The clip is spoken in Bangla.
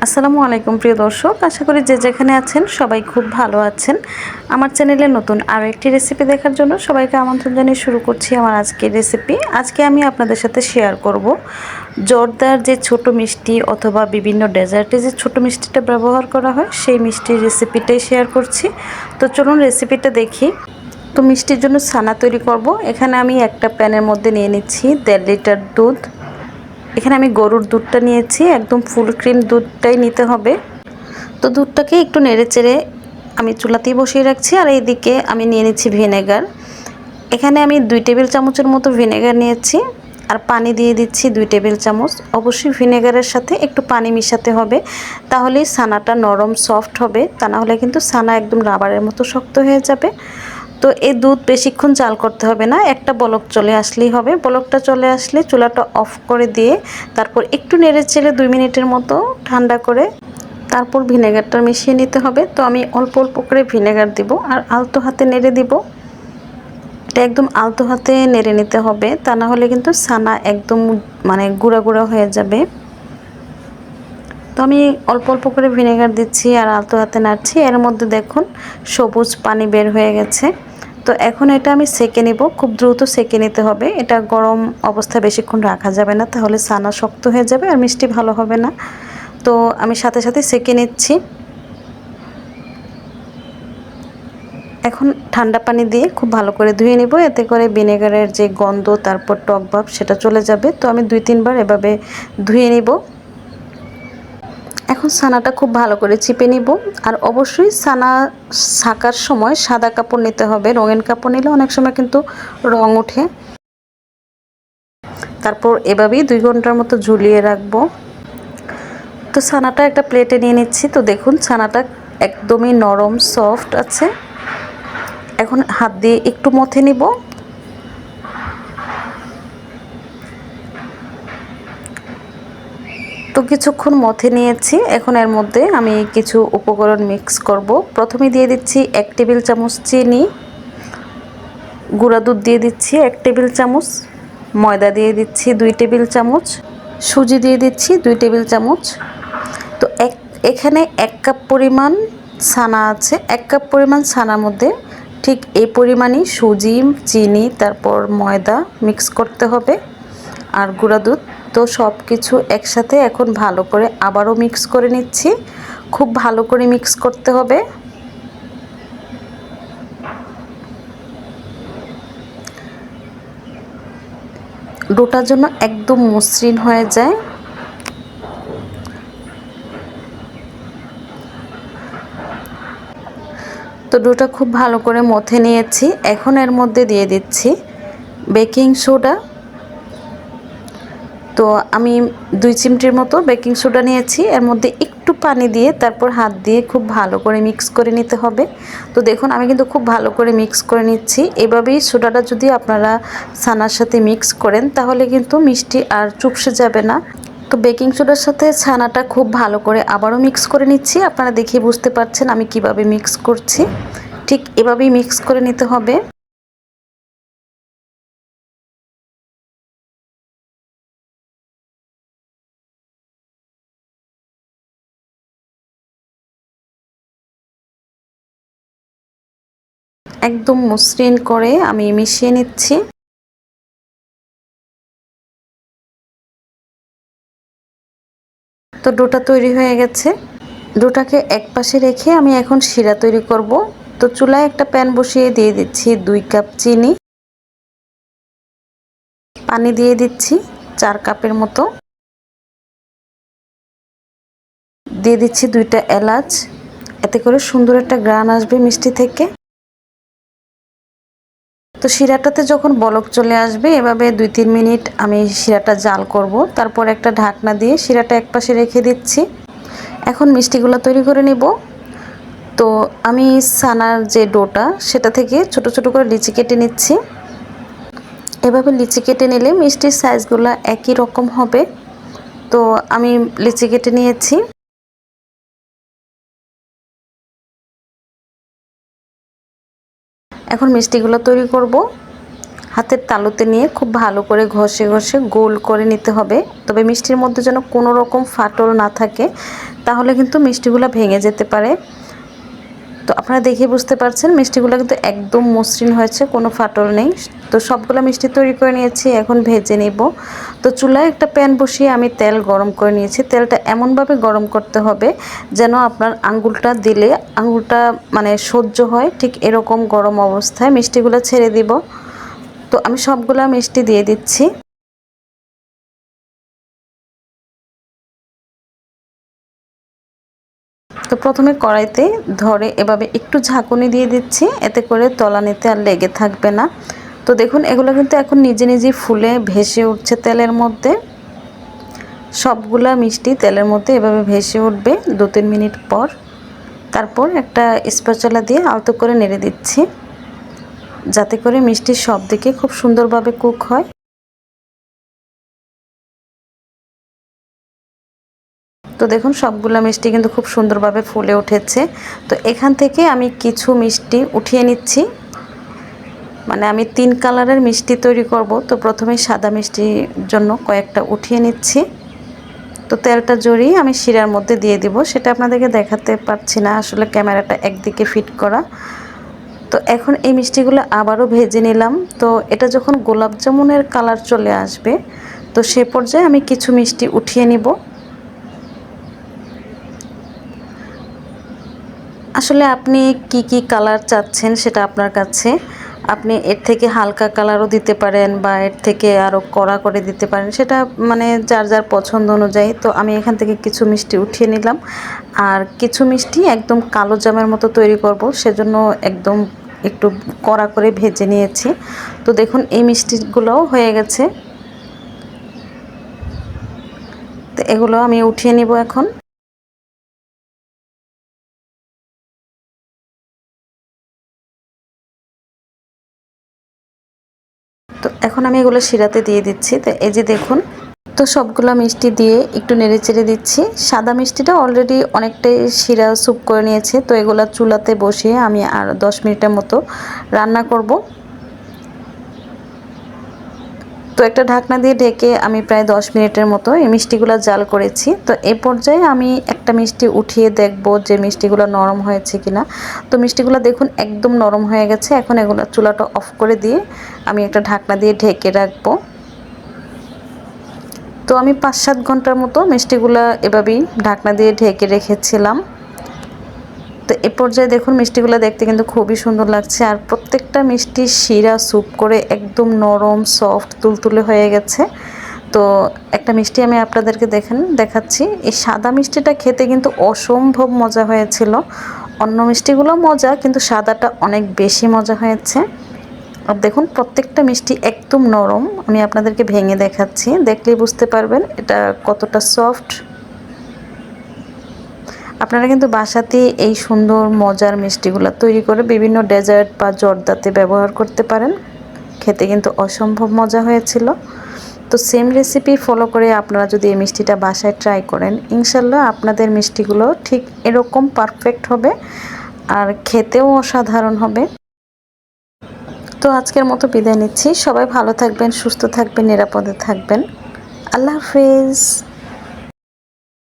আসসালামু আলাইকুম প্রিয় দর্শক, আশা করি যে যেখানে আছেন সবাই খুব ভালো আছেন। আমার চ্যানেলে নতুন আরও একটি রেসিপি দেখার জন্য সবাইকে আমন্ত্রণ জানিয়ে শুরু করছি আমার আজকের রেসিপি। আজকে আমি আপনাদের সাথে শেয়ার করব জর্দার যে ছোট মিষ্টি অথবা বিভিন্ন ডেজার্টে যে ছোট মিষ্টিটা ব্যবহার করা হয় সেই মিষ্টির রেসিপিটাই শেয়ার করছি। তো চলুন রেসিপিটা দেখি। তো মিষ্টির জন্য ছানা তৈরি করব। এখানে আমি একটা প্যানের মধ্যে নিয়ে নিচ্ছি 1.5 লিটার দুধ। এখানে আমি গরুর দুধটা নিয়েছি, একদম ফুল ক্রিম দুধটাই নিতে হবে। তো দুধটাকে একটু নেড়েচেড়ে আমি চুলাতেই বসিয়ে রাখছি। আর এইদিকে আমি নিয়ে নিচ্ছি ভিনেগার। এখানে আমি 2 টেবিল চামচের মতো ভিনেগার নিয়েছি আর পানি দিয়ে দিচ্ছি 2 টেবিল চামচ। অবশ্যই ভিনেগারের সাথে একটু পানি মিশাতে হবে, তাহলেই ছানাটা নরম সফট হবে, তা না হলে কিন্তু ছানা একদম রাবারের মতো শক্ত হয়ে যাবে। তো এই দুধ বেশিক্ষণ জাল করতে হবে না, একটা বলক চলে আসলেই হবে। বলকটা চলে আসলে চুলাটা অফ করে দিয়ে তারপর একটু নেড়ে চেড়ে 2 মিনিটের মতো ঠান্ডা করে তারপর ভিনেগারটা মিশিয়ে নিতে হবে। তো আমি অল্প অল্প করে ভিনেগার দিব আর আলতো হাতে নেড়ে দিব। এটা একদম আলতো হাতে নেড়ে নিতে হবে, তা না হলে কিন্তু ছানা একদম গুঁড়া গুঁড়া হয়ে যাবে। তো আমি অল্প অল্প করে ভিনেগার দিচ্ছি আর আলতো হাতে নাড়ছি। এর মধ্যে দেখুন সবুজ পানি বের হয়ে গেছে। তো এখন এটা আমি সেঁকে নিব, খুব দ্রুত সেঁকে নিতে হবে। এটা গরম অবস্থায় বেশিক্ষণ রাখা যাবে না, তাহলে ছানা শক্ত হয়ে যাবে আর মিষ্টি ভালো হবে না। তো আমি সাথে সাথে সেঁকে নিচ্ছি। এখন ঠান্ডা পানি দিয়ে খুব ভালো করে ধুয়ে নেব, এতে করে ভিনেগারের যে গন্ধ তারপর টক ভাব সেটা চলে যাবে। তো আমি 2-3 বার এভাবে ধুয়ে নিব। এখন ছানাটা খুব ভালো করে চিপে নিব। আর অবশ্যই ছানা ছাকার সময় সাদা কাপড় নিতে হবে, রঙিন কাপড় নিলে অনেক সময় কিন্তু রং ওঠে। তারপর এভাবেই 2 ঘন্টার মতো ঝুলিয়ে রাখবো। তো ছানাটা একটা প্লেটে নিয়ে নিচ্ছি। তো দেখুন ছানাটা একদমই নরম সফট আছে। এখন হাত দিয়ে একটু মথে নিব। তো কিছুক্ষণ মথে নিয়েছি। এখন এর মধ্যে আমি কিছু উপকরণ মিক্স করব। প্রথমে দিয়ে দিচ্ছি 1 টেবিল চামচ চিনি, গুঁড়া দুধ দিয়ে দিচ্ছি 1 টেবিল চামচ, ময়দা দিয়ে দিচ্ছি 2 টেবিল চামচ, সুজি দিয়ে দিচ্ছি 2 টেবিল চামচ। তো এখানে 1 কাপ পরিমাণ ছানা আছে। 1 কাপ পরিমাণ ছানার মধ্যে ঠিক এই পরিমাণই সুজি, চিনি, তারপর ময়দা মিক্স করতে হবে আর গুঁড়া দুধ। তো সব কিছু একসাথে এখন ভালো করে আবারও মিক্স করে নিচ্ছি। খুব ভালো করে মিক্স করতে হবে। ডোটা যেন একদম মসৃণ হয়ে যায়। তো ডোটা খুব ভালো করে মথে নিয়েছি। এখন এর মধ্যে দিয়ে দিচ্ছি বেকিং সোডা। তো আমি 2 চিমটির মতো বেকিং সোডা নিয়েছি। এর মধ্যে একটু পানি দিয়ে তারপর হাত দিয়ে খুব ভালো করে মিক্স করে নিতে হবে। তো দেখুন আমি কিন্তু খুব ভালো করে মিক্স করে নিচ্ছি। এভাবেই সোডাটা যদি আপনারা ছানার সাথে মিক্স করেন তাহলে কিন্তু মিষ্টি আর চুপসে যাবে না। তো বেকিং সোডার সাথে ছানাটা খুব ভালো করে আবারও মিক্স করে নিচ্ছি। আপনারা দেখে বুঝতে পারছেন আমি কিভাবে মিক্স করছি। ঠিক এভাবেই মিক্স করে নিতে হবে। একদম মসৃণ করে আমি মিশিয়ে নিচ্ছি। তো ডোটা তৈরি হয়ে গেছে। ডোটাকে এক পাশে রেখে আমি এখন শিরা তৈরি করব। তো চুলায় একটা প্যান বসিয়ে দিয়ে দিচ্ছি 2 কাপ চিনি, পানি দিয়ে দিচ্ছি 4 কাপের মতো, দিয়ে দিচ্ছি 2টা এলাচ, এতে করে সুন্দর একটা ঘ্রাণ আসবে মিষ্টি থেকে। তো শিরাটাতে যখন বলক চলে আসবে এভাবে 2-3 মিনিট আমি শিরাটা জাল করব। তারপর একটা ঢাকনা দিয়ে শিরাটা একপাশে রেখে দিচ্ছি। এখন মিষ্টিগুলো তৈরি করে নেব। তো আমি ছানার যে ডোটা সেটা থেকে ছোট ছোট করে লিচি কেটে নিচ্ছি। এভাবে লিচি কেটে নিলে মিষ্টির সাইজগুলো একই রকম হবে। তো আমি লিচি কেটে নিয়েছি। এখন মিষ্টিগুলো তৈরি করব। হাতের তালুতে নিয়ে খুব ভালো করে ঘষে ঘষে গোল করে নিতে হবে। তবে মিষ্টির মধ্যে যেন কোনো রকম ফাটল না থাকে, তাহলে কিন্তু মিষ্টিগুলো ভেঙে যেতে পারে। তো আপনারা দেখে বুঝতে পারছেন মিষ্টিগুলো কিন্তু একদম মসৃণ হয়েছে, কোনো ফাটল নেই। তো সবগুলো মিষ্টি তৈরি করে নিয়েছি, এখন ভেজে নিব। তো চুলায় একটা প্যান বসিয়ে আমি তেল গরম করে নিয়েছি। তেলটা এমনভাবে গরম করতে হবে যেন আপনার আঙ্গুলটা দিলে আঙ্গুলটা মানে সহ্য হয়, ঠিক এরকম গরম অবস্থায় মিষ্টিগুলো ছেড়ে দিব। তো আমি সবগুলা মিষ্টি দিয়ে দিচ্ছি। তো প্রথমে কড়াইতে ধরে এভাবে একটু ঝাঁকুনি দিয়ে দিচ্ছি, এতে করে তলানিতে আর লেগে থাকবে না। তো দেখুন এগুলো কিন্তু এখন নিজে নিজেই ফুলে ভেসে উঠছে তেলের মধ্যে। সবগুলা মিষ্টি তেলের মধ্যে এভাবে ভেসে উঠবে 2-3 মিনিট পর। তারপর একটা স্প্যাচুলা দিয়ে আলতো করে নেড়ে দিচ্ছি, যাতে করে মিষ্টির সব দিকে খুব সুন্দরভাবে কুক হয়। তো দেখুন সবগুলা মিষ্টি কিন্তু খুব সুন্দরভাবে ফুলে উঠেছে। তো এখান থেকে আমি কিছু মিষ্টি উঠিয়ে নিচ্ছি। মানে আমি 3 কালারের মিষ্টি তৈরি করব। তো প্রথমে সাদা মিষ্টির জন্য কয়েকটা উঠিয়ে নিচ্ছি। তো তেলটা জড়িয়ে আমি শিরার মধ্যে দিয়ে দিব, সেটা আপনাদেরকে দেখাতে পারছি না, আসলে ক্যামেরাটা একদিকে ফিট করা। তো এখন এই মিষ্টিগুলো আবারও ভেজে নিলাম। তো এটা যখন গোলাপ জামুনের কালার চলে আসবে, তো সে পর্যায়ে আমি কিছু মিষ্টি উঠিয়ে নিব। আসলে আপনি কি কি কালার চাচ্ছেন সেটা আপনার কাছে। আপনি এর থেকে হালকা কালারও দিতে পারেন বা এর থেকে আরও কড়া করে দিতে পারেন, সেটা মানে যার যার পছন্দ অনুযায়ী। তো আমি এখান থেকে কিছু মিষ্টি উঠিয়ে নিলাম, আর কিছু মিষ্টি একদম কালো জামের মতো তৈরি করব, সেজন্য একদম একটু কড়া করে ভেজে নিয়েছি। তো দেখুন এই মিষ্টিগুলোও হয়ে গেছে। তো এগুলো আমি উঠিয়ে নিব এখন। তো এখন আমি এগুলো শিরাতে দিয়ে দিচ্ছি। তো এই যে দেখুন, তো সবগুলো মিষ্টি দিয়ে একটু নেড়েচেড়ে দিচ্ছি। সাদা মিষ্টিটা অলরেডি অনেকটাই শিরা স্যুপ করে নিয়েছে। তো এগুলো চুলাতে বসিয়ে আমি আর 10 মিনিটের মতো রান্না করব। তো একটা ঢাকনা দিয়ে ঢেকে আমি প্রায় 10 মিনিটের মতো এই মিষ্টিগুলো জাল করেছি। তো এই পর্যায়ে আমি একটা মিষ্টি উঠিয়ে দেখব যে মিষ্টিগুলো নরম হয়েছে কিনা। তো মিষ্টিগুলো দেখুন একদম নরম হয়ে গেছে। এখন এগুলো চুলাটা অফ করে দিয়ে আমি একটা ঢাকনা দিয়ে ঢেকে রাখবো। তো আমি 5-7 ঘন্টার মতো মিষ্টিগুলা এভাবেই ঢাকনা দিয়ে ঢেকে রেখেছিলাম। তো এ পর্যায়ে দেখুন মিষ্টিগুলো দেখতে কিন্তু খুবই সুন্দর লাগছে, আর প্রত্যেকটা মিষ্টি শিরা স্যুপ করে একদম নরম সফট তুলতুলে হয়ে গেছে। তো একটা মিষ্টি আমি আপনাদেরকে দেখাচ্ছি। এই সাদা মিষ্টিটা খেতে কিন্তু অসম্ভব মজা হয়েছিল। অন্য মিষ্টিগুলো মজা, কিন্তু সাদাটা অনেক বেশি মজা হয়েছে। আর দেখুন প্রত্যেকটা মিষ্টি একদম নরম, আমি আপনাদেরকে ভেঙে দেখাচ্ছি, দেখলেই বুঝতে পারবেন এটা কতটা সফট। আপনারা কিন্তু বাসাতেই এই সুন্দর মজার মিষ্টিগুলো তৈরি করে বিভিন্ন ডেজার্ট বা জর্দাতে ব্যবহার করতে পারেন। খেতে কিন্তু অসম্ভব মজা হয়েছিল। তো সেম রেসিপি ফলো করে আপনারা যদি এই মিষ্টিটা বাসায় ট্রাই করেন, ইনশাল্লাহ আপনাদের মিষ্টিগুলো ঠিক এরকম পারফেক্ট হবে আর খেতেও অসাধারণ হবে। তো আজকের মতো বিদায় নিচ্ছি। সবাই ভালো থাকবেন, সুস্থ থাকবেন, নিরাপদে থাকবেন। আল্লাহ হাফেজ।